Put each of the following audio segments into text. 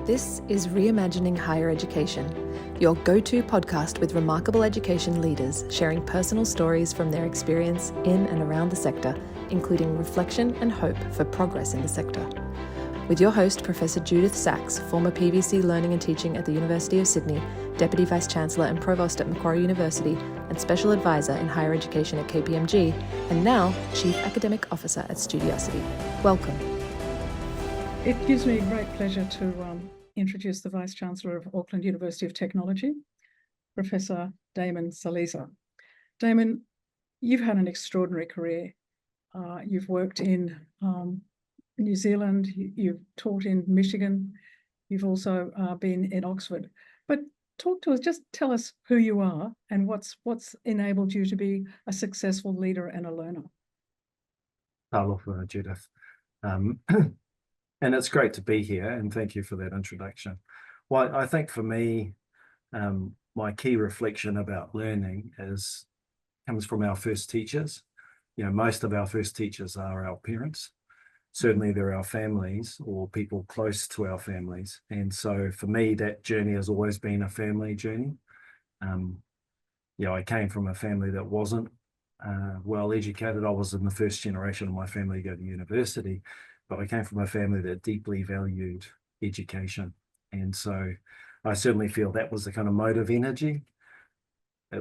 This is Reimagining Higher Education, your go-to podcast with remarkable education leaders sharing personal stories from their experience in and around the sector, including reflection and hope for progress in the sector. With your host, Professor Judyth Sachs, former PVC Learning and Teaching at the University of Sydney, Deputy Vice-Chancellor and Provost at Macquarie University, and Special Advisor in Higher Education at KPMG, and now Chief Academic Officer at Studiosity. Welcome. It gives me great pleasure to introduce the Vice-Chancellor of Auckland University of Technology, Professor Damon Salesa. Damon, you've had an extraordinary career. You've worked in New Zealand, you've taught in Michigan, you've also been in Oxford. But talk to us, just tell us who you are and what's enabled you to be a successful leader and a learner. Aloha, Judith. And it's great to be here, and thank you for that introduction. Well, I think for me, my key reflection about learning comes from our first teachers. You know, most of our first teachers are our parents. Certainly they're our families or people close to our families. And so for me, that journey has always been a family journey. I came from a family that wasn't well educated. I was in the first generation of my family to go to university, but I came from a family that deeply valued education. And so I certainly feel that was the kind of motive energy.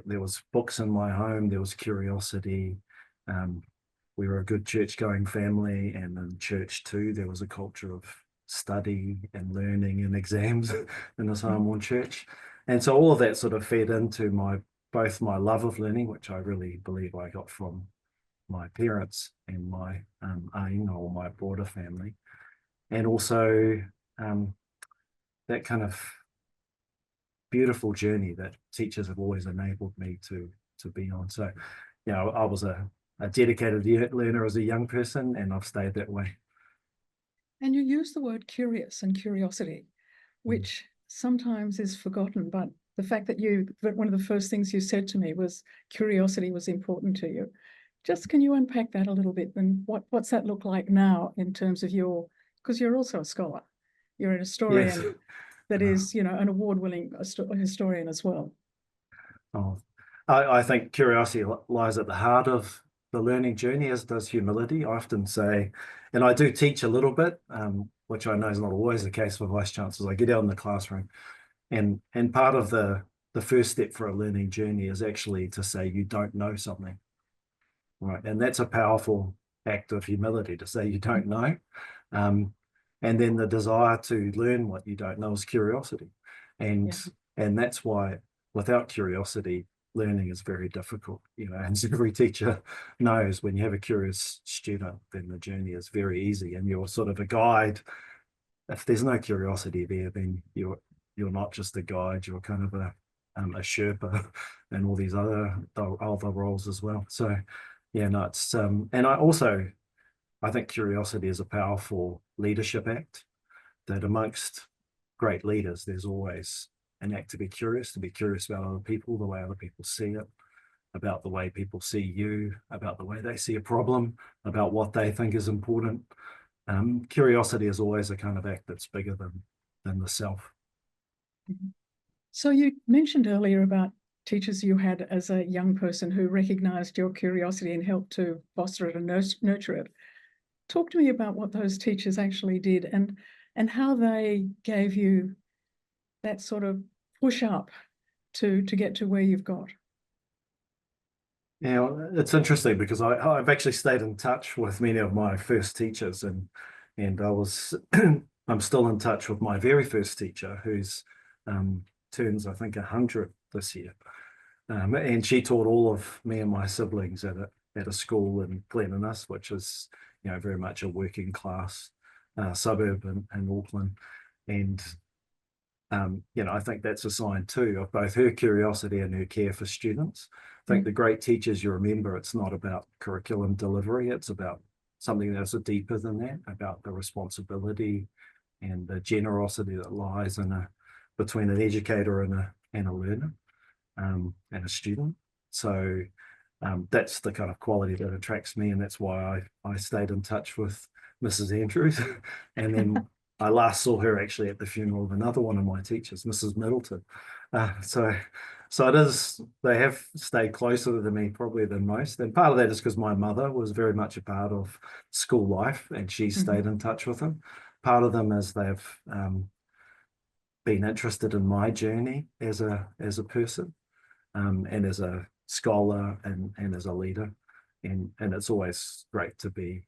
There was books in my home, there was curiosity. We were a good church-going family, and in church too, there was a culture of study and learning and exams in this home on church. And so all of that sort of fed into both my love of learning, which I really believe I got from my parents and my or my broader family, and also that kind of beautiful journey that teachers have always enabled me to be on. So, I was a dedicated learner as a young person, and I've stayed that way. And you use the word curious and curiosity, which sometimes is forgotten, but the fact that one of the first things you said to me was curiosity was important to you. Just can you unpack that a little bit, and what's that look like now in terms of because you're also a scholar, you're an historian. Yes. That is, an award-winning historian as well. Oh, I think curiosity lies at the heart of the learning journey, as does humility. I often say, and I do teach a little bit, which I know is not always the case for vice chancellors. I get out in the classroom, and part of the first step for a learning journey is actually to say you don't know something. Right, and that's a powerful act of humility, to say you don't know. And then the desire to learn what you don't know is curiosity. And that's why without curiosity, learning is very difficult. And every teacher knows when you have a curious student, then the journey is very easy, and you're sort of a guide. If there's no curiosity there, then you're not just a guide, you're kind of a Sherpa and all these other roles as well. So it's and I think curiosity is a powerful leadership act, that amongst great leaders, there's always an act to be curious about other people, the way other people see it, about the way people see you, about the way they see a problem, about what they think is important. Curiosity is always a kind of act that's bigger than the self. So you mentioned earlier about teachers you had as a young person who recognized your curiosity and helped to foster it and nurture it. Talk to me about what those teachers actually did and how they gave you that sort of push up to get to where you've got. Yeah, it's interesting because I've actually stayed in touch with many of my first teachers, and I'm still in touch with my very first teacher, who's turns I think 100 this year. And she taught all of me and my siblings at a school in Glenniness, which is very much a working class suburb in Auckland. And I think that's a sign too of both her curiosity and her care for students. I think the great teachers you remember, it's not about curriculum delivery, it's about something that's deeper than that, about the responsibility and the generosity that lies between an educator and a learner. And a student. So that's the kind of quality that attracts me, and that's why I stayed in touch with Mrs. Andrews. And then I last saw her actually at the funeral of another one of my teachers, Mrs. Middleton. So it is, they have stayed closer to me probably than most. And part of that is because my mother was very much a part of school life and she stayed in touch with them. Part of them is they've been interested in my journey as a person, and as a scholar and as a leader. And it's always great to be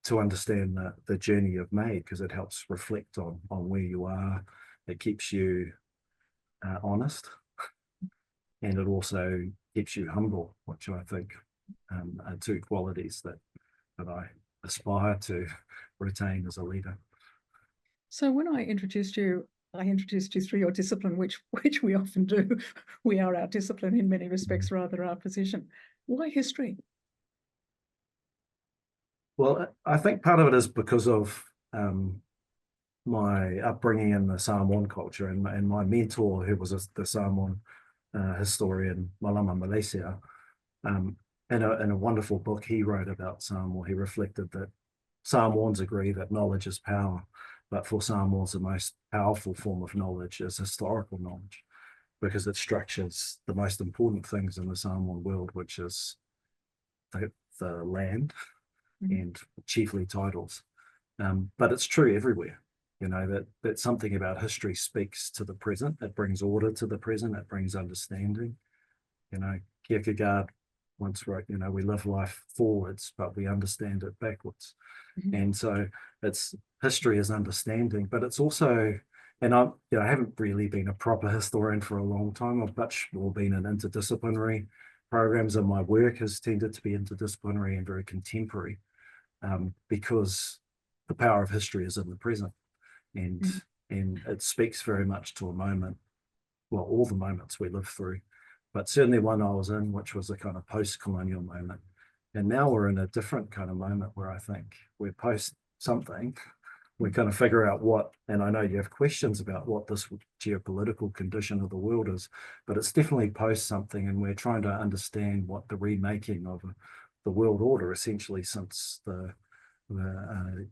to understand the journey you've made, because it helps reflect on where you are. It keeps you honest, and it also keeps you humble, which I think are two qualities that I aspire to retain as a leader. So when I introduced you through your discipline, which we often do. We are our discipline in many respects, rather our position. Why history? Well, I think part of it is because of my upbringing in the Samoan culture, and my mentor, who was the Samoan historian, Malama Malaysia, in a wonderful book he wrote about Samoa, he reflected that Samoans agree that knowledge is power, but for Samoans, the most powerful form of knowledge is historical knowledge, because it structures the most important things in the Samoan world, which is the land and chiefly titles. But it's true everywhere, that something about history speaks to the present. It brings order to the present. It brings understanding. Kierkegaard once wrote, we live life forwards, but we understand it backwards. And so history is understanding, but it's also, and I haven't really been a proper historian for a long time. I've much more been in interdisciplinary programs, and my work has tended to be interdisciplinary and very contemporary, because the power of history is in the present, and it speaks very much to a moment, well, all the moments we live through, but certainly one I was in, which was a kind of post-colonial moment. And now we're in a different kind of moment where I think we're post something. We kind of figure out what, and I know you have questions about what this geopolitical condition of the world is, but it's definitely post something, and we're trying to understand what the remaking of the world order, essentially since the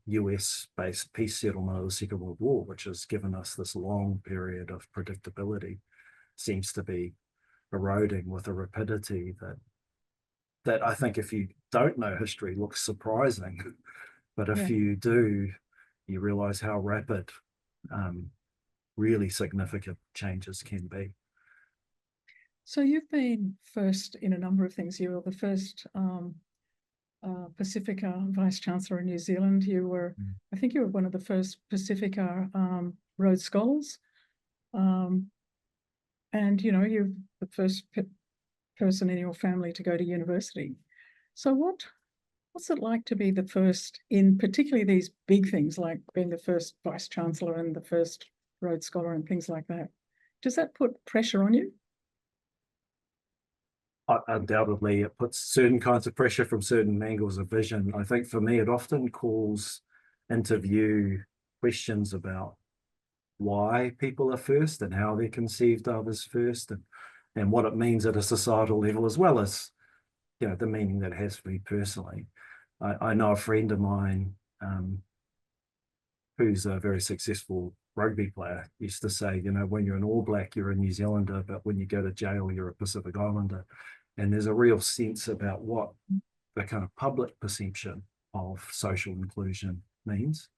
US-based peace settlement of the Second World War, which has given us this long period of predictability, seems to be eroding with a rapidity that I think, if you don't know history, looks surprising. But if you do, you realize how rapid really significant changes can be. So you've been first in a number of things. You were the first Pasifika Vice-Chancellor in New Zealand. You were, I think you were one of the first Pasifika Rhodes Scholars. And, you're the first person in your family to go to university. So what's it like to be the first in particularly these big things, like being the first Vice-Chancellor and the first Rhodes Scholar and things like that? Does that put pressure on you? Undoubtedly, it puts certain kinds of pressure from certain angles of vision. I think for me, it often calls into view questions about why people are first and how they're conceived of as first, and what it means at a societal level, as well as the meaning that it has for me personally. I know a friend of mine who's a very successful rugby player used to say, when you're an All Black, you're a New Zealander, but when you go to jail, you're a Pacific Islander. And there's a real sense about what the kind of public perception of social inclusion means.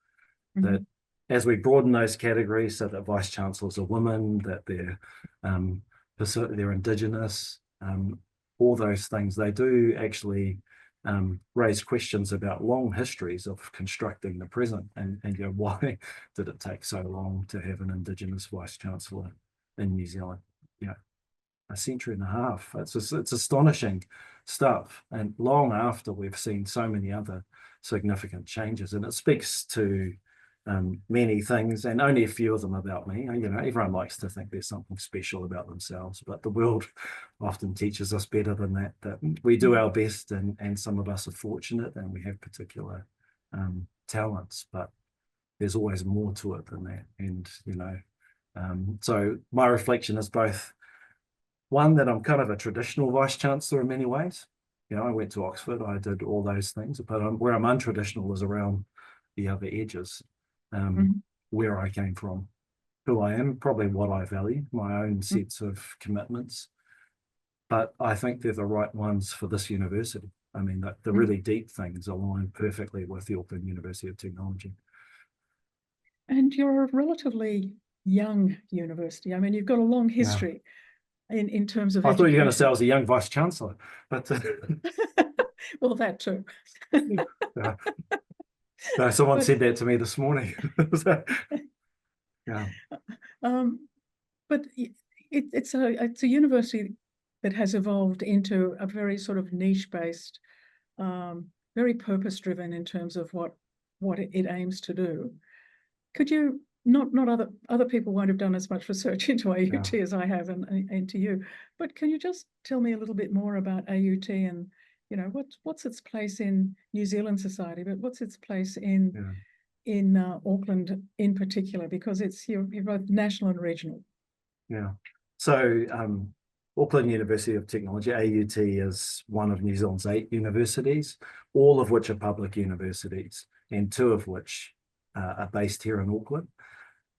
That as we broaden those categories, so that Vice-Chancellors are women, that they're Indigenous, all those things, they do actually raise questions about long histories of constructing the present, and why did it take so long to have an Indigenous Vice-Chancellor in New Zealand? A century and a half. It's astonishing stuff, and long after we've seen so many other significant changes, and it speaks to many things, and only a few of them about me. Everyone likes to think there's something special about themselves, but the world often teaches us better than that we do our best, and some of us are fortunate and we have particular talents, but there's always more to it than that. And so my reflection is both one, that I'm kind of a traditional Vice-Chancellor in many ways. I went to Oxford, I did all those things, but where I'm untraditional is around the other edges. Mhm. where I came from, who I am, probably what I value, my own sets of commitments. But I think they're the right ones for this university. I mean, the really deep things align perfectly with the Auckland University of Technology. And you're a relatively young university. I mean, you've got a long Yeah. history in terms of I thought you were going to education. say I was a young Vice-Chancellor, but Well, that too. someone But said that to me this morning. So, yeah, but it's a university that has evolved into a very sort of niche-based, very purpose-driven in terms of what it aims to do. Could you not other people won't have done as much research into AUT yeah, as I have and to you, but can you just tell me a little bit more about AUT and what's its place in New Zealand society, but what's its place yeah. in Auckland in particular, because you're both national and regional. Yeah. So Auckland University of Technology, AUT, is one of New Zealand's 8 universities, all of which are public universities, and 2 of which are based here in Auckland.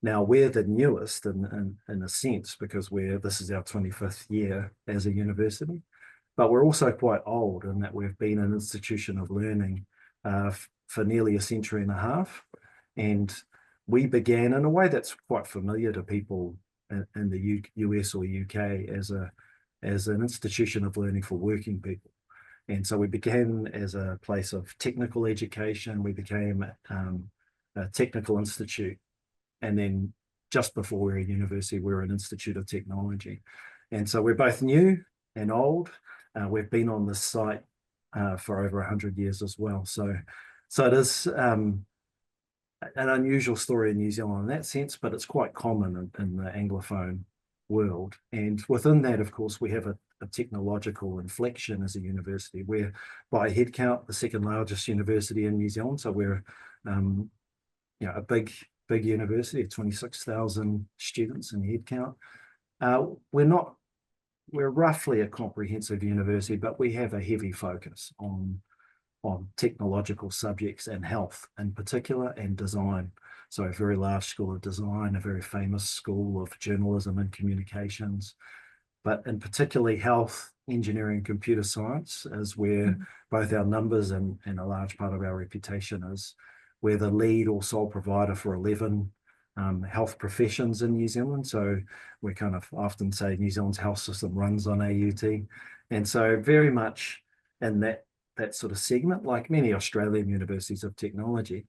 Now, we're the newest in a sense, because this is our 25th year as a university, but we're also quite old in that we've been an institution of learning for nearly a century and a half. And we began in a way that's quite familiar to people in the US or UK as an institution of learning for working people. And so we began as a place of technical education. We became a technical institute. And then just before we were a university, we were an institute of technology. And so we're both new and old. We've been on this site for over 100 years as well. So it is an unusual story in New Zealand in that sense, but it's quite common in the Anglophone world. And within that, of course, we have a technological inflection as a university. We're, by headcount, the second largest university in New Zealand. So we're a big university, 26,000 students in headcount. We're roughly a comprehensive university, but we have a heavy focus on technological subjects and health in particular, and design. So a very large school of design, a very famous school of journalism and communications, but in particularly health, engineering, computer science is where both our numbers and a large part of our reputation is. We're the lead or sole provider for 11 health professions in New Zealand. So we kind of often say New Zealand's health system runs on AUT. And so very much in that sort of segment, like many Australian universities of technology.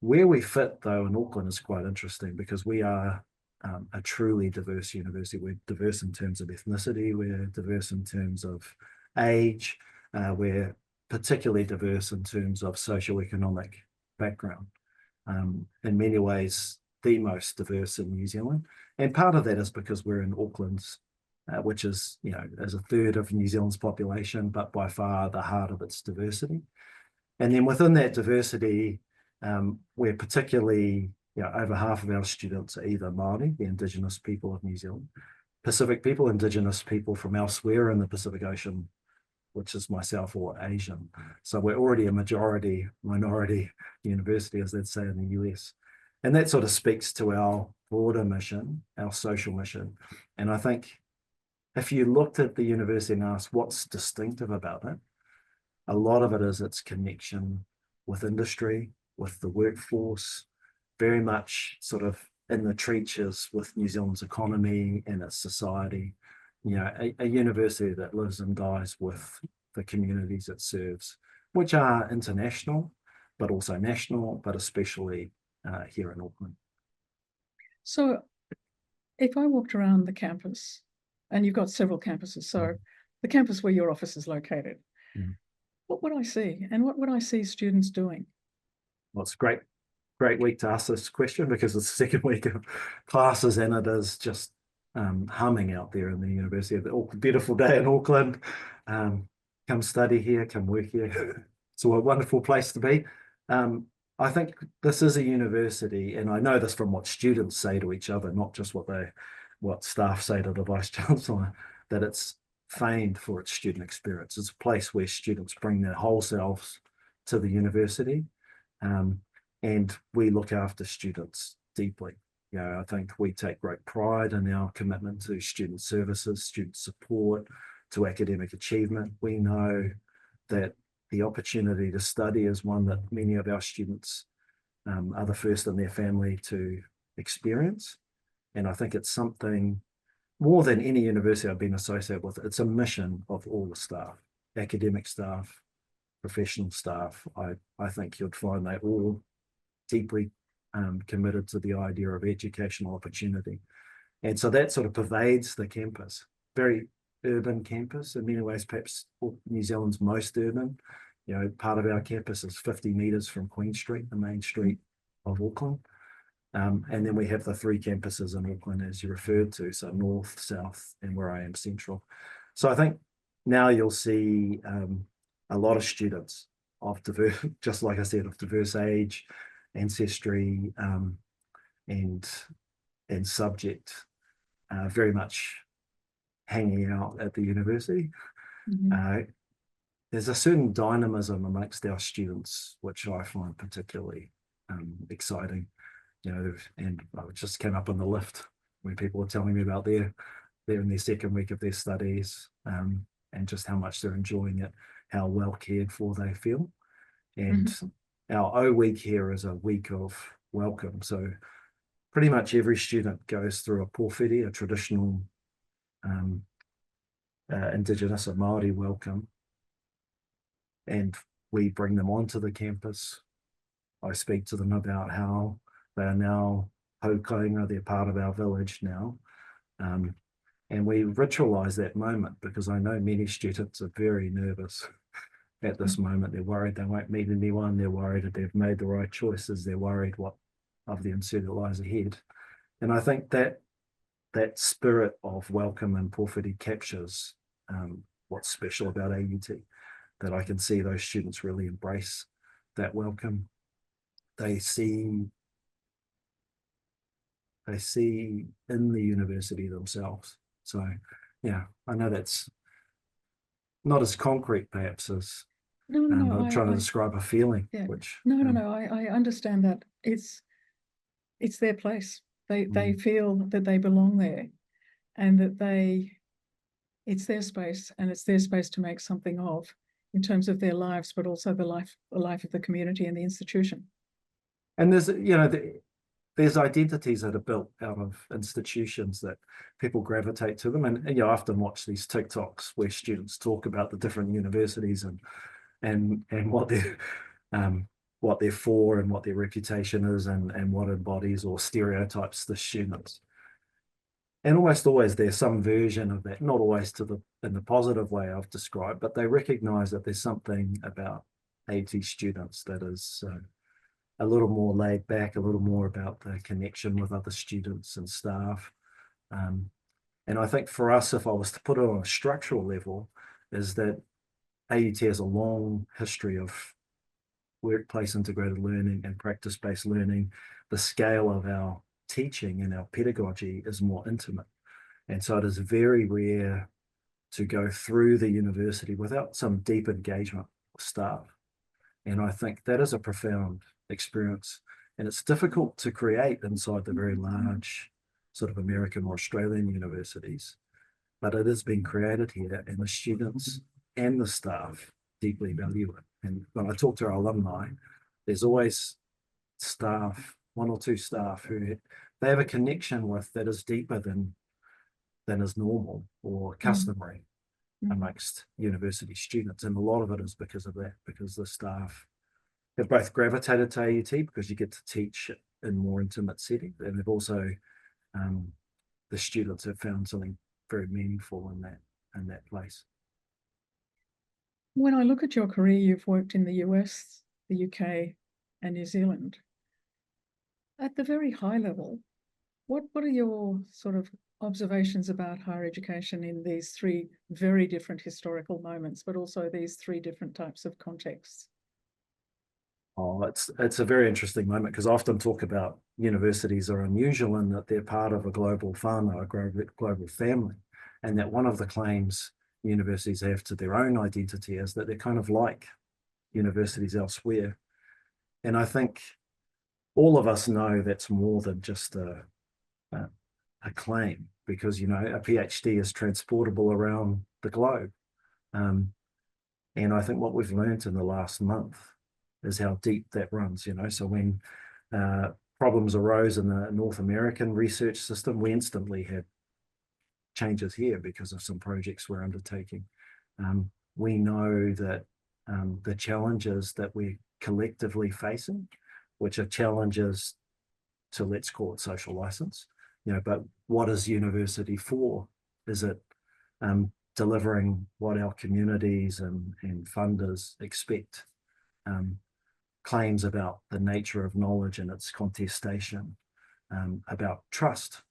Where we fit, though, in Auckland is quite interesting, because we are a truly diverse university. We're diverse in terms of ethnicity, we're diverse in terms of age, we're particularly diverse in terms of socioeconomic background. In many ways, the most diverse in New Zealand. And part of that is because we're in Auckland's, which is, as a third of New Zealand's population, but by far the heart of its diversity. And then within that diversity, we're particularly, over half of our students are either Māori, the Indigenous people of New Zealand, Pacific people, Indigenous people from elsewhere in the Pacific Ocean, which is myself, or Asian. So we're already a minority university, as they'd say in the US. And that sort of speaks to our broader mission, our social mission. And I think if you looked at the university and asked what's distinctive about it, a lot of it is its connection with industry, with the workforce, very much sort of in the trenches with New Zealand's economy and its society. A university that lives and dies with the communities it serves, which are international, but also national, but especially here in Auckland. So if I walked around the campus, and you've got several campuses, so the campus where your office is located, what would I see? And what would I see students doing? Well, it's a great week to ask this question, because it's the second week of classes, and it is just humming out there in the university. A beautiful day in Auckland. Come study here, come work here. It's a wonderful place to be. I think this is a university, and I know this from what students say to each other, not just what staff say to the Vice-Chancellor, that it's famed for its student experience. It's a place where students bring their whole selves to the university. and we look after students deeply. You know, I think we take great pride in our commitment to student services, student support, to academic achievement. We know that the opportunity to study is one that many of our students are the first in their family to experience. And I think it's something more than any university I've been associated with. It's a mission of all the staff, academic staff, professional staff. I think you'd find they all deeply committed to the idea of educational opportunity. And so that sort of pervades the campus. Very urban campus in many ways, perhaps New Zealand's most urban. You know, part of our campus is 50 metres from Queen Street, the main street of Auckland. And then we have the 3 campuses in Auckland, as you referred to, so north, south, and where I am central. So I think now you'll see a lot of students of diverse, just like I said, of diverse age, ancestry, and subject, very much hanging out at the university. There's a certain dynamism amongst our students, which I find particularly exciting. You know, and I just came up on the lift where people were telling me about they're in their second week of their studies, and just how much they're enjoying it, how well cared for they feel. And our O week here is a week of welcome. So pretty much every student goes through a pōwhiri, a traditional Indigenous or Māori welcome. And we bring them onto the campus. I speak to them about how they are now haukainga, they're part of our village now. And we ritualize that moment, because I know many students are very nervous at this moment. They're worried they won't meet anyone. They're worried that they've made the right choices. They're worried what of the uncertainty that lies ahead. And I think that spirit of welcome and pōwhiri captures what's special about AUT, that I can see those students really embrace that welcome. They see in the university themselves. So yeah, I know that's not as concrete perhaps as I'm trying to describe a feeling. Yeah. Which I understand that it's their place. They feel that they belong there, and that it's their space, and it's their space to make something of, in terms of their lives, but also the life of the community and the institution. And there's identities that are built out of institutions that people gravitate to them. And you often watch these TikToks where students talk about the different universities and what they're for and what their reputation is, and what embodies or stereotypes the students. And almost always there's some version of that, not always in the positive way I've described, but they recognize that there's something about AUT students that is a little more laid back, a little more about the connection with other students and staff. And I think for us, if I was to put it on a structural level, is that AUT has a long history of workplace integrated learning and practice-based learning. The scale of our teaching and our pedagogy is more intimate. And so it is very rare to go through the university without some deep engagement with staff. And I think that is a profound experience, and it's difficult to create inside the very large sort of American or Australian universities, but it has been created here, and the students and the staff deeply value it. And when I talk to our alumni, there's always staff, 1 or 2 staff who they have a connection with that is deeper than is normal or customary amongst university students. And a lot of it is because of that, because the staff have both gravitated to AUT because you get to teach in more intimate settings, and they've also the students have found something very meaningful in that place. When I look at your career, you've worked in the US, the UK, and New Zealand. At the very high level, what are your sort of observations about higher education in these 3 very different historical moments, but also these 3 different types of contexts? Oh, it's a very interesting moment, because I often talk about universities are unusual in that they're part of a global whānau, a global family, and that one of the claims universities have to their own identity is that they're kind of like universities elsewhere. And I think all of us know that's more than just a claim, because, you know, a PhD is transportable around the globe. And I think what we've learned in the last month is how deep that runs, you know. So when problems arose in the North American research system, we instantly had changes here because of some projects we're undertaking. We know that the challenges that we're collectively facing, which are challenges to, let's call it, social license, you know, but what is university for? Is it delivering what our communities and funders expect? Claims about the nature of knowledge and its contestation, about trust,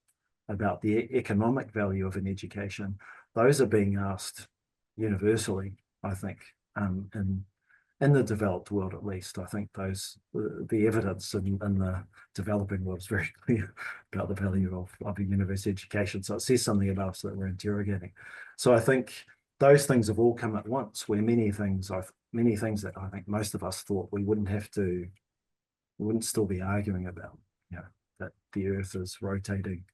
about the economic value of an education, those are being asked universally, I think, in the developed world at least. I think the evidence in the developing world is very clear about the value of a university education. So it says something about us that we're interrogating. So I think those things have all come at once, where many things that I think most of us thought we wouldn't still be arguing about, you know, that the Earth is rotating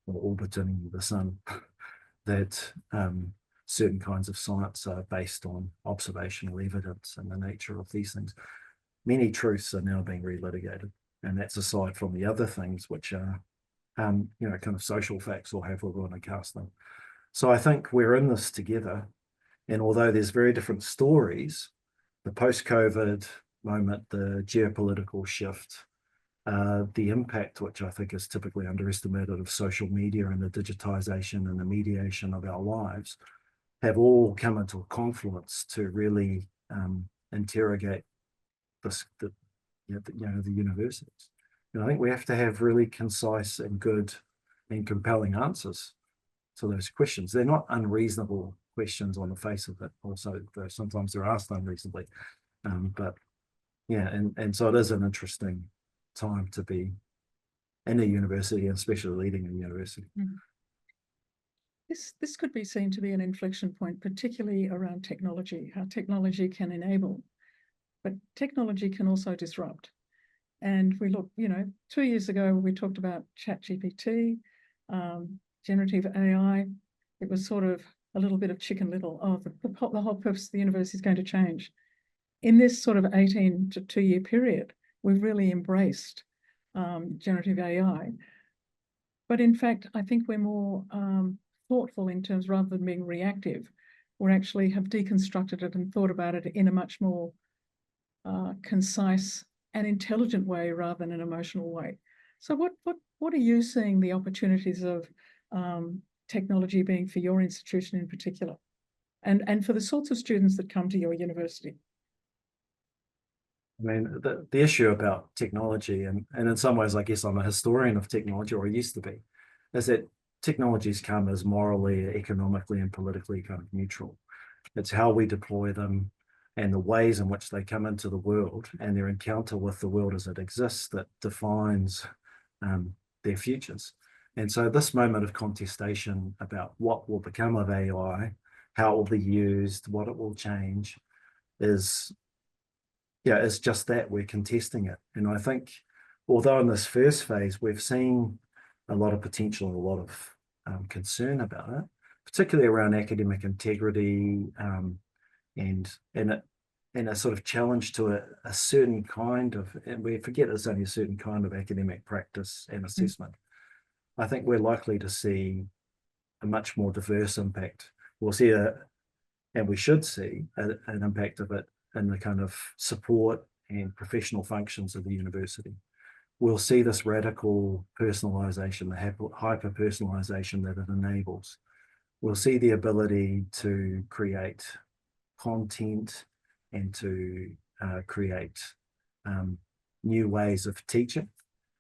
or orbiting the sun, that certain kinds of science are based on observational evidence and the nature of these things. Many truths are now being relitigated, and that's aside from the other things which are, you know, kind of social facts, or however we want to cast them. So I think we're in this together, and although there's very different stories, the post-COVID moment, the geopolitical shift, the impact, which I think is typically underestimated, of social media and the digitization and the mediation of our lives, have all come into a confluence to really interrogate the universities. And I think we have to have really concise and good and compelling answers to those questions. They're not unreasonable questions on the face of it. Also, sometimes they're asked unreasonably. But yeah, and so it is an interesting time to be in a university, and especially leading a university. Mm. This could be seen to be an inflection point, particularly around technology, how technology can enable, but technology can also disrupt. And we look, you know, 2 years ago, we talked about ChatGPT, generative AI. It was sort of a little bit of Chicken Little. Oh, the whole purpose of the university is going to change. In this sort of 18 to 2 year period, we've really embraced generative AI. But in fact, I think we're more thoughtful in terms, rather than being reactive, we actually have deconstructed it and thought about it in a much more concise and intelligent way, rather than an emotional way. So what are you seeing the opportunities of technology being for your institution in particular, and for the sorts of students that come to your university? I mean, the issue about technology, and in some ways, I guess I'm a historian of technology, or I used to be, is that technologies come as morally, economically, and politically kind of neutral. It's how we deploy them and the ways in which they come into the world and their encounter with the world as it exists that defines their futures. And so this moment of contestation about what will become of AI, how it will be used, what it will change, is just that. We're contesting it. And I think, although in this first phase we've seen a lot of potential and a lot of concern about it, particularly around academic integrity, and a sort of challenge to a certain kind of, and we forget there's only a certain kind of academic practice and assessment. I think we're likely to see a much more diverse impact. We'll see and we should see an impact of it in the kind of support and professional functions of the university. We'll see this radical personalization, the hyper-personalization that it enables. We'll see the ability to create content and to create new ways of teaching,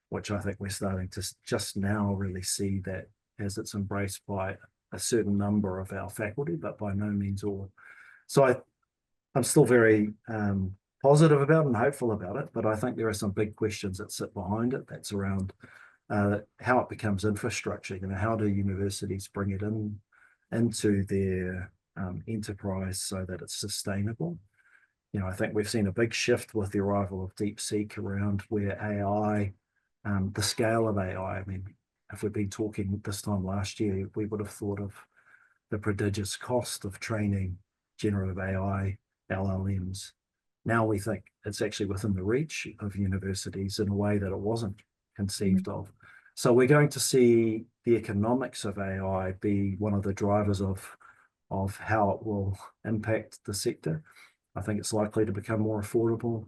which I think we're starting to just now really see that as it's embraced by a certain number of our faculty, but by no means all. So I'm still very positive about and hopeful about it, but I think there are some big questions that sit behind it. That's around how it becomes infrastructure. You know, how do universities bring it into their enterprise so that it's sustainable? I think we've seen a big shift with the arrival of DeepSeek around where AI, the scale of AI. I mean, if we'd been talking this time last year, we would have thought of the prodigious cost of training generative AI LLMs. Now we think it's actually within the reach of universities in a way that it wasn't conceived of. So we're going to see the economics of AI be one of the drivers of how it will impact the sector. I think it's likely to become more affordable.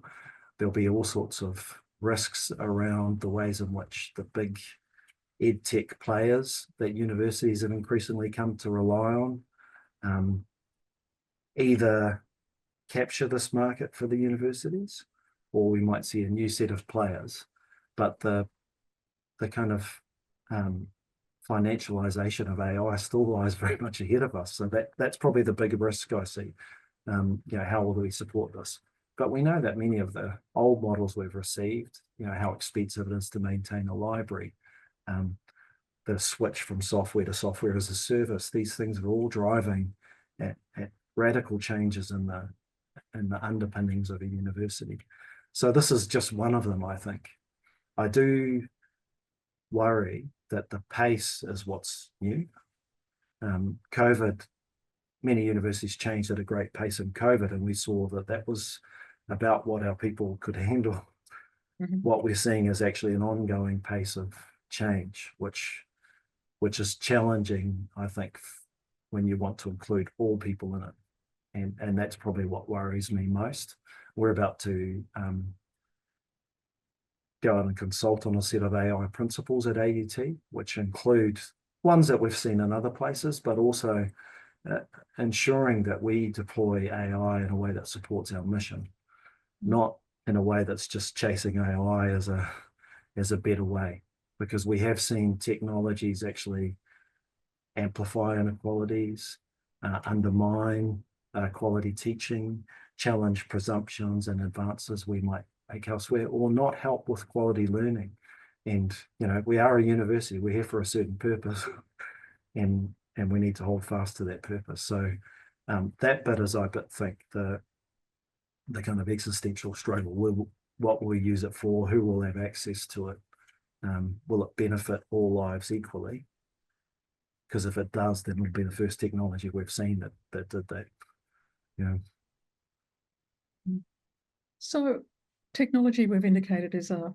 There'll be all sorts of risks around the ways in which the big ed tech players that universities have increasingly come to rely on either capture this market for the universities, or we might see a new set of players. But the kind of financialization of AI still lies very much ahead of us. So that's probably the big risk I see. How will we support this? But we know that many of the old models we've received, how expensive it is to maintain a library, the switch from software to software as a service, these things are all driving at radical changes in the underpinnings of a university. So this is just one of them, I think. I do worry that the pace is what's new. COVID, many universities changed at a great pace in COVID, and we saw that was about what our people could handle. What we're seeing is actually an ongoing pace of change, which is challenging, I think, when you want to include all people in it. And that's probably what worries me most. We're about to go and consult on a set of AI principles at AUT, which include ones that we've seen in other places, but also ensuring that we deploy AI in a way that supports our mission, not in a way that's just chasing AI as a better way, because we have seen technologies actually amplify inequalities, undermine quality teaching, challenge presumptions and advances we might make elsewhere, or not help with quality learning. And we are a university, we're here for a certain purpose, and we need to hold fast to that purpose. So that bit is, I think, the kind of existential struggle. What will we use it for? Who will have access to it? Will it benefit all lives equally? Because if it does, then it'll be the first technology we've seen that did that. So technology, we've indicated, is a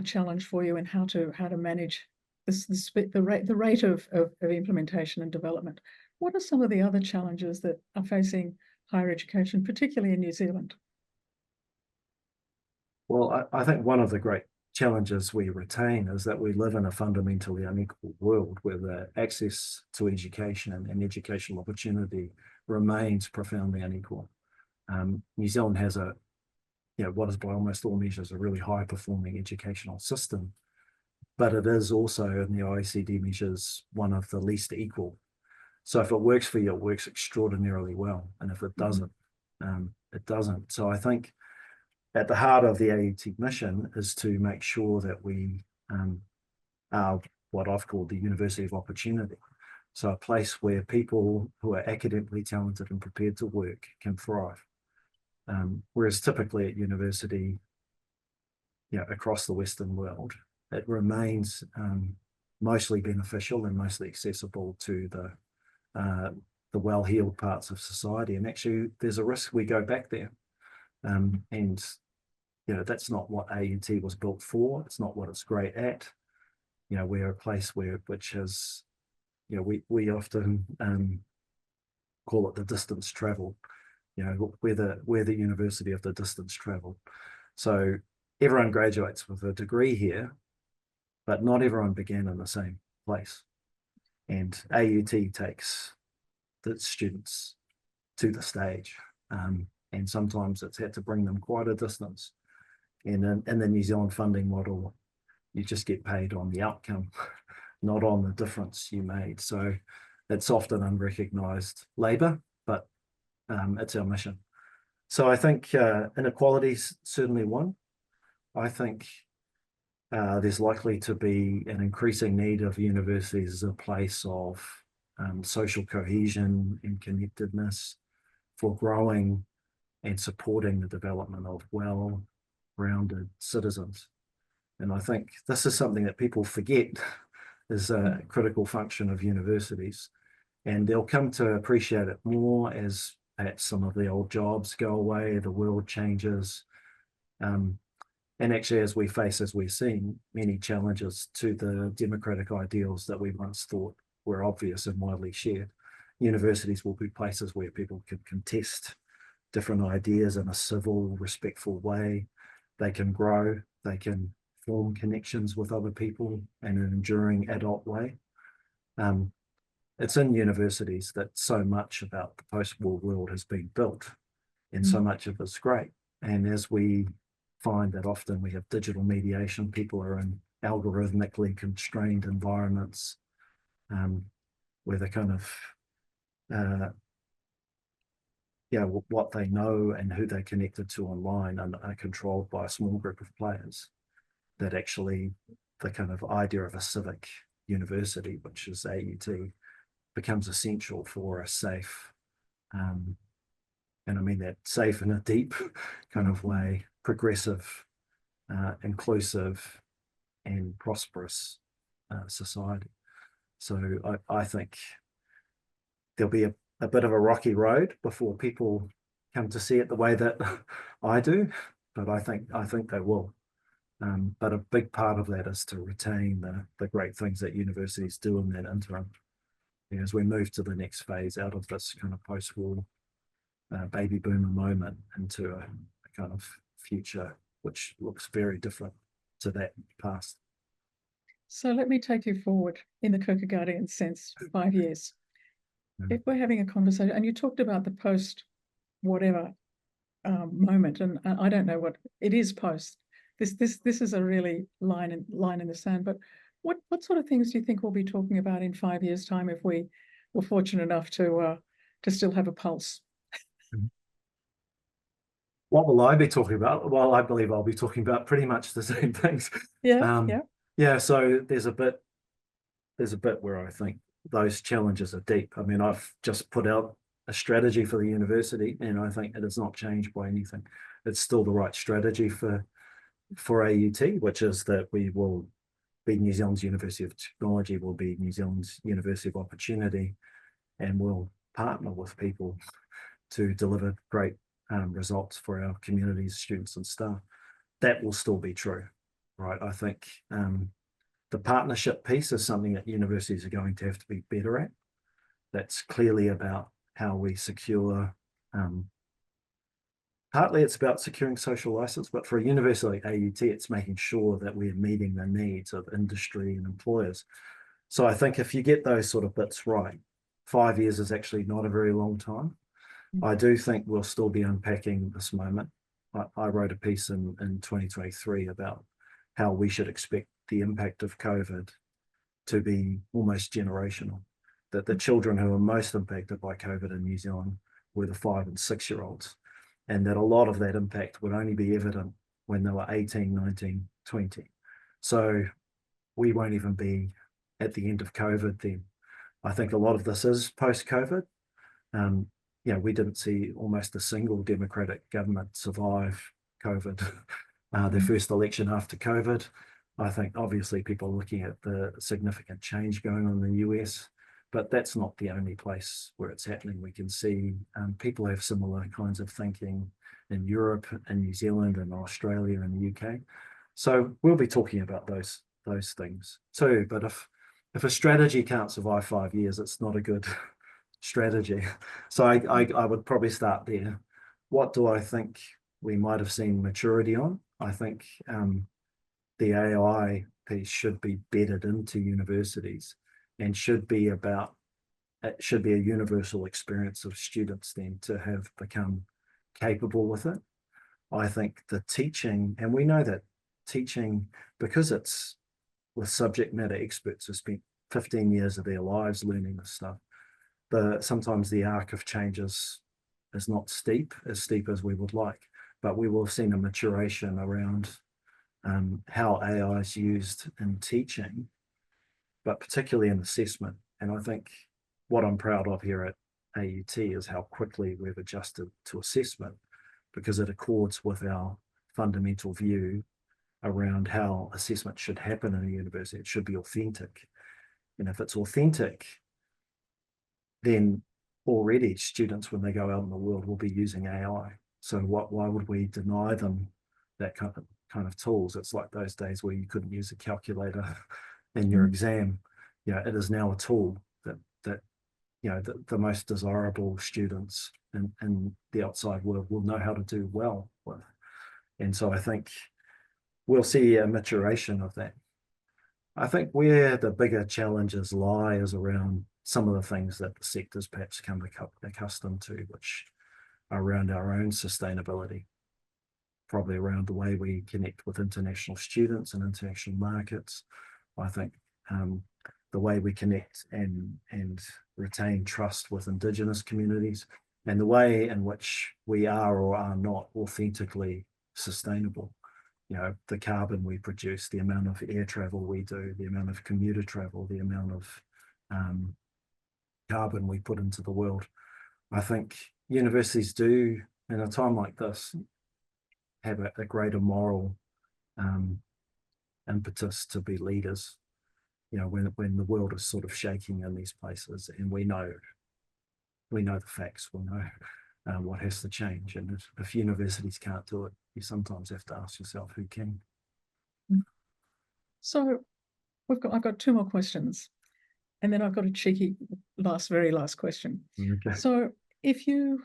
challenge for you in how to manage the rate of implementation and development. What are some of the other challenges that are facing higher education, particularly in New Zealand? Well, I think one of the great challenges we retain is that we live in a fundamentally unequal world where the access to education and educational opportunity remains profoundly unequal. New Zealand has what is by almost all measures a really high performing educational system, but it is also in the OECD measures one of the least equal. So if it works for you, it works extraordinarily well. And if it doesn't, it doesn't. So I think at the heart of the AUT mission is to make sure that we are what I've called the University of Opportunity. So a place where people who are academically talented and prepared to work can thrive. Whereas typically at university, across the Western world, it remains mostly beneficial and mostly accessible to the well-heeled parts of society. And actually, there's a risk we go back there. And that's not what AUT was built for. It's not what it's great at. We're a place which has, we often call it the distance traveled. We're the university of the distance traveled. So everyone graduates with a degree here, but not everyone began in the same place. And AUT takes the students to the stage. And sometimes it's had to bring them quite a distance. And in the New Zealand funding model, you just get paid on the outcome, not on the difference you made. So it's often unrecognised labour, but it's our mission. So I think inequality is certainly one. I think there's likely to be an increasing need of universities as a place of social cohesion and connectedness. for growing and supporting the development of well-rounded citizens. And I think this is something that people forget is a critical function of universities. And they'll come to appreciate it more as perhaps some of the old jobs go away, the world changes. And actually, as we're seeing many challenges to the democratic ideals that we once thought were obvious and widely shared. Universities will be places where people can contest different ideas in a civil, respectful way. They can grow, they can form connections with other people in an enduring adult way. It's in universities that so much about the post-war world has been built, and so much of it's great. And as we find that often we have digital mediation, people are in algorithmically constrained environments where the kind of what they know and who they're connected to online are controlled by a small group of players, that actually the kind of idea of a civic university, which is AUT, becomes essential for a safe, and I mean that safe in a deep kind of way, progressive, inclusive and prosperous society. So I think there'll be a bit of a rocky road before people come to see it the way that I do, but I think they will. But a big part of that is to retain the great things that universities do in that interim, as we move to the next phase out of this kind of post-war baby boomer moment into a kind of future which looks very different to that past. So let me take you forward in the Kierkegaardian sense, 5 years. If we're having a conversation, and you talked about the post whatever moment, and I don't know what it is post. This is a really line in the sand. But what sort of things do you think we'll be talking about in 5 years' time if we were fortunate enough to still have a pulse? What will I be talking about? Well, I believe I'll be talking about pretty much the same things. Yeah. So there's a bit where I think those challenges are deep. I mean, I've just put out a strategy for the university, and I think it has not changed by anything. It's still the right strategy for AUT, which is that we will be New Zealand's University of Technology, will be New Zealand's University of Opportunity, and we'll partner with people to deliver great results for our communities, students and staff. That will still be true, right? I think the partnership piece is something that universities are going to have to be better at. That's clearly about how we secure, partly it's about securing social license, but for a university like AUT, it's making sure that we're meeting the needs of industry and employers. So I think if you get those sort of bits right, 5 years is actually not a very long time. I do think we'll still be unpacking this moment. I wrote a piece in 2023 about how we should expect the impact of COVID to be almost generational, that the children who are most impacted by COVID in New Zealand were the 5 and 6 year olds, and that a lot of that impact would only be evident when they were 18, 19, 20. So we won't even be at the end of COVID then. I think a lot of this is post-COVID. We didn't see almost a single Democratic government survive COVID, their first election after COVID. I think obviously people are looking at the significant change going on in the US, but that's not the only place where it's happening. We can see people have similar kinds of thinking in Europe and New Zealand and Australia and the UK. So we'll be talking about those things too. But if a strategy can't survive 5 years, it's not a good strategy. So I would probably start there. What do I think we might have seen maturity on? I think the AI piece should be bedded into universities and should be a universal experience of students then to have become capable with it. I think the teaching, and we know that teaching, because it's with subject matter experts who spent 15 years of their lives learning this stuff, sometimes the arc of changes is not as steep as we would like, but we will have seen a maturation around how AI is used in teaching, but particularly in assessment. And I think what I'm proud of here AUT is how quickly we've adjusted to assessment, because it accords with our fundamental view around how assessment should happen in a university. It should be authentic. And if it's authentic, then already students, when they go out in the world, will be using AI. So why would we deny them that kind of tools? It's like those days where you couldn't use a calculator in your exam. It is now a tool that the most desirable students in the outside world will know how to do well with. And so I think we'll see a maturation of that. I think where the bigger challenges lie is around some of the things that the sector's perhaps come accustomed to, which are around our own sustainability, probably around the way we connect with international students and international markets. I think the way we connect and retain trust with Indigenous communities, and the way in which we are or are not authentically sustainable. The carbon we produce, the amount of air travel we do, the amount of commuter travel, the amount of carbon we put into the world. I think universities do, in a time like this, have a greater moral impetus to be leaders. When the world is sort of shaking in these places, and we know the facts, we know what has to change. And if universities can't do it, you sometimes have to ask yourself, who can? So I've got two more questions, and then I've got a cheeky very last question. Okay. So if you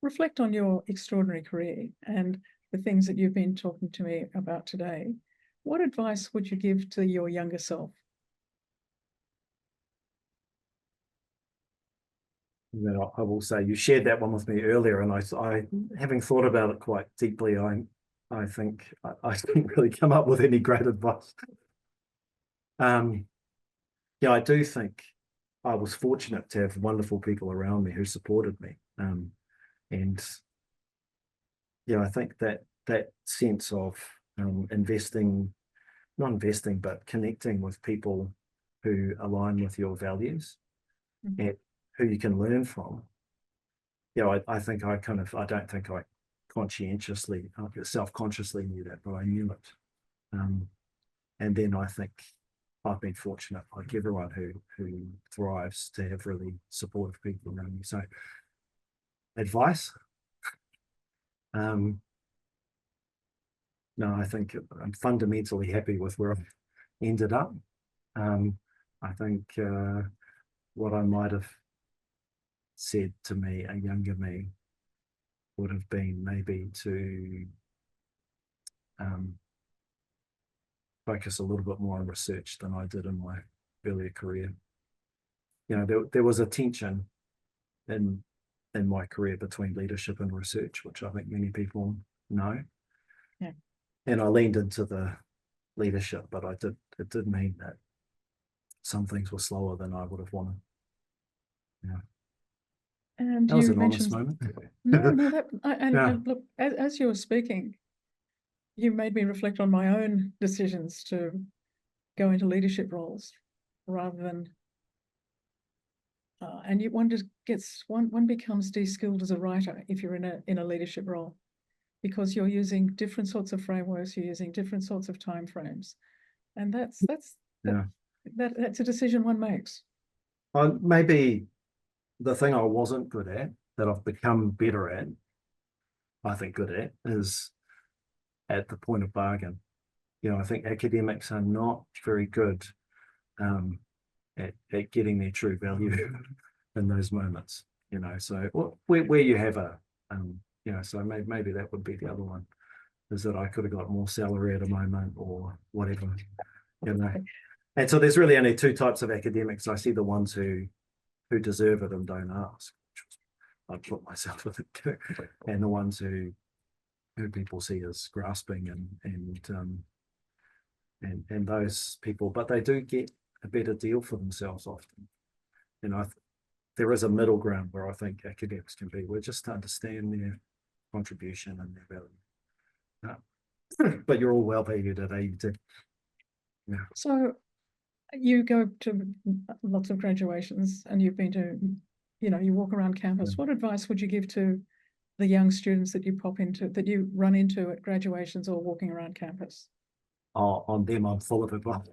reflect on your extraordinary career and the things that you've been talking to me about today, what advice would you give to your younger self? I will say you shared that one with me earlier, and I having thought about it quite deeply, I think I didn't really come up with any great advice. I do think I was fortunate to have wonderful people around me who supported me, and I think that sense of not investing, but connecting with people who align with your values, and who you can learn from. I think I don't think I conscientiously, self-consciously knew that, but I knew it. And then I think I've been fortunate, like everyone who thrives, to have really supportive people around me. So advice? No, I think I'm fundamentally happy with where I've ended up. I think what I might have said to me, a younger me, would have been maybe to focus a little bit more on research than I did in my earlier career. There was a tension in my career between leadership and research, which I think many people know. Yeah. And I leaned into the leadership, but it did mean that some things were slower than I would have wanted. Yeah. And that was you an honest mentioned moment. and look, as you were speaking, you made me reflect on my own decisions to go into leadership roles rather than and one becomes de-skilled as a writer if you're in a leadership role, because you're using different sorts of frameworks, you're using different sorts of time frames, and that's a decision one makes. Maybe the thing I wasn't good at, that I've become better at, I think good at, is at the point of bargain. I think academics are not very good at getting their true value in those moments. So where you have so maybe that would be the other one, is that I could have got more salary at a moment or whatever. And so there's really only two types of academics. I see the ones who deserve it and don't ask. I'd put myself with it too. And the ones who people see as grasping and those people, but they do get a better deal for themselves often. There is a middle ground where I think academics can be. We're just to understand their contribution and their value. But you're all well valued at AUT. Yeah. So you go to lots of graduations, and you've been to you walk around campus. What advice would you give to the young students that you run into at graduations or walking around campus? On them, I'm full of advice.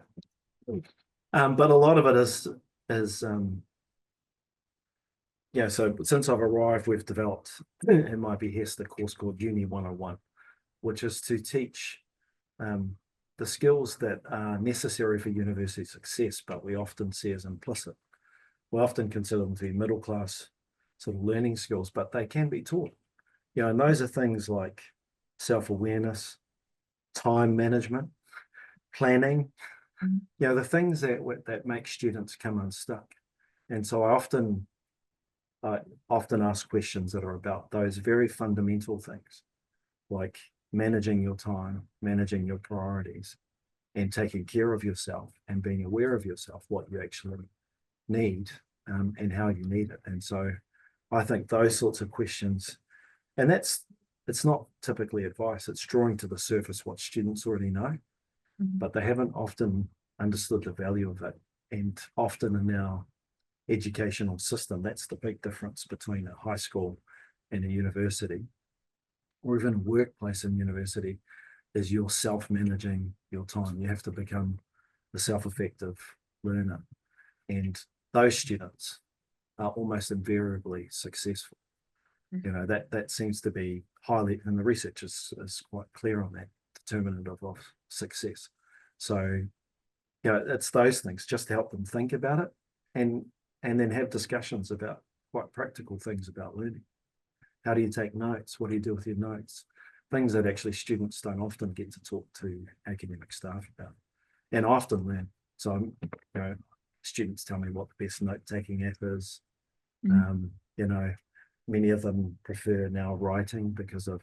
But a lot of it is so since I've arrived, we've developed in my behest a course called Uni 101, which is to teach the skills that are necessary for university success, but we often see as implicit. We often consider them to be middle class sort of learning skills, but they can be taught. And those are things like self-awareness, time management, planning, the things that make students come unstuck. And so I often ask questions that are about those very fundamental things, like managing your time, managing your priorities, and taking care of yourself and being aware of yourself, what you actually need and how you need it. And so I think those sorts of questions, and it's not typically advice, it's drawing to the surface what students already know, but they haven't often understood the value of it. And often in our educational system, that's the big difference between a high school and a university, or even a workplace and university, is you're self-managing your time. You have to become a self-effective learner. And those students are almost invariably successful. That seems to be highly, and the research is quite clear on that, determinative of success. So, it's those things, just to help them think about it and then have discussions about quite practical things about learning. How do you take notes? What do you do with your notes? Things that actually students don't often get to talk to academic staff about, and I often learn. So, students tell me what the best note-taking app is. Many of them prefer now writing because of,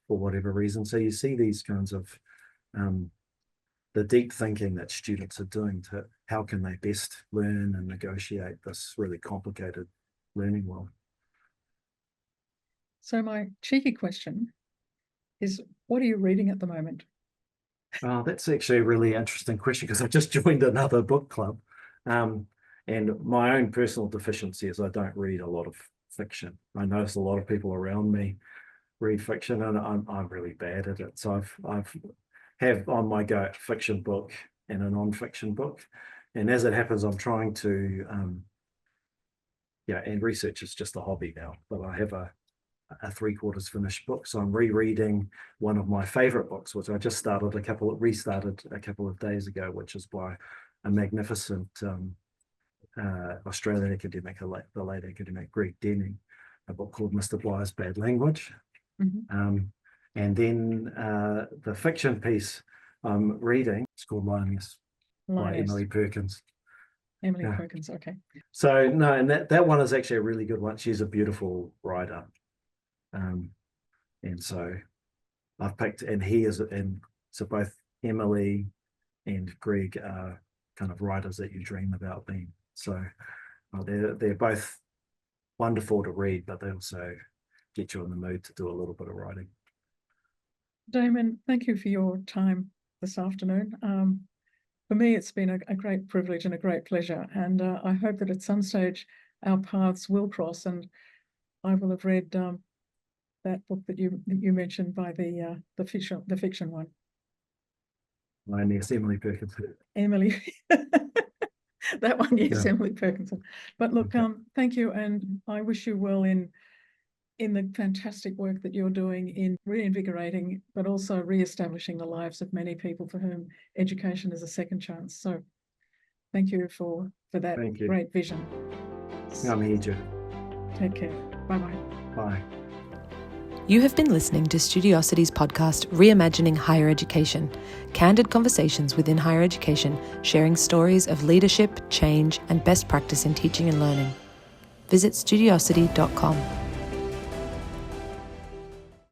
for whatever reason. So you see these kinds of the deep thinking that students are doing to how can they best learn and negotiate this really complicated learning world. So my cheeky question is, what are you reading at the moment? That's actually a really interesting question, because I just joined another book club. And my own personal deficiency is I don't read a lot of fiction. I notice a lot of people around me read fiction, and I'm really bad at it. So I have on my go a fiction book and a non-fiction book. And as it happens, I'm trying to, and research is just a hobby now, but I have a 3/4 finished book. So I'm rereading one of my favorite books, which I just restarted a couple of days ago, which is by a magnificent Australian academic, the late academic Greg Denning, a book called Mr. Bligh's Bad Language. And then the fiction piece I'm reading, it's called Lioness by Emily Perkins. Perkins, okay. So no, and that one is actually a really good one. She's a beautiful writer. And so I've picked, and so both Emily and Greg are kind of writers that you dream about being. So they're both wonderful to read, but they also get you in the mood to do a little bit of writing. Damon, thank you for your time this afternoon. For me, it's been a great privilege and a great pleasure, and I hope that at some stage our paths will cross, and I will have read that book that you mentioned by the fiction one. Yes, Emily Perkins. Emily, that one, yes, yeah. Emily Perkins. But look, thank you, and I wish you well in the fantastic work that you're doing in reinvigorating, but also re-establishing the lives of many people for whom education is a second chance. So thank you for that great vision. I'm here, Judy. Take care. Bye-bye. Bye. You have been listening to Studiosity's podcast, Reimagining Higher Education, candid conversations within higher education, sharing stories of leadership, change, and best practice in teaching and learning. Visit studiosity.com.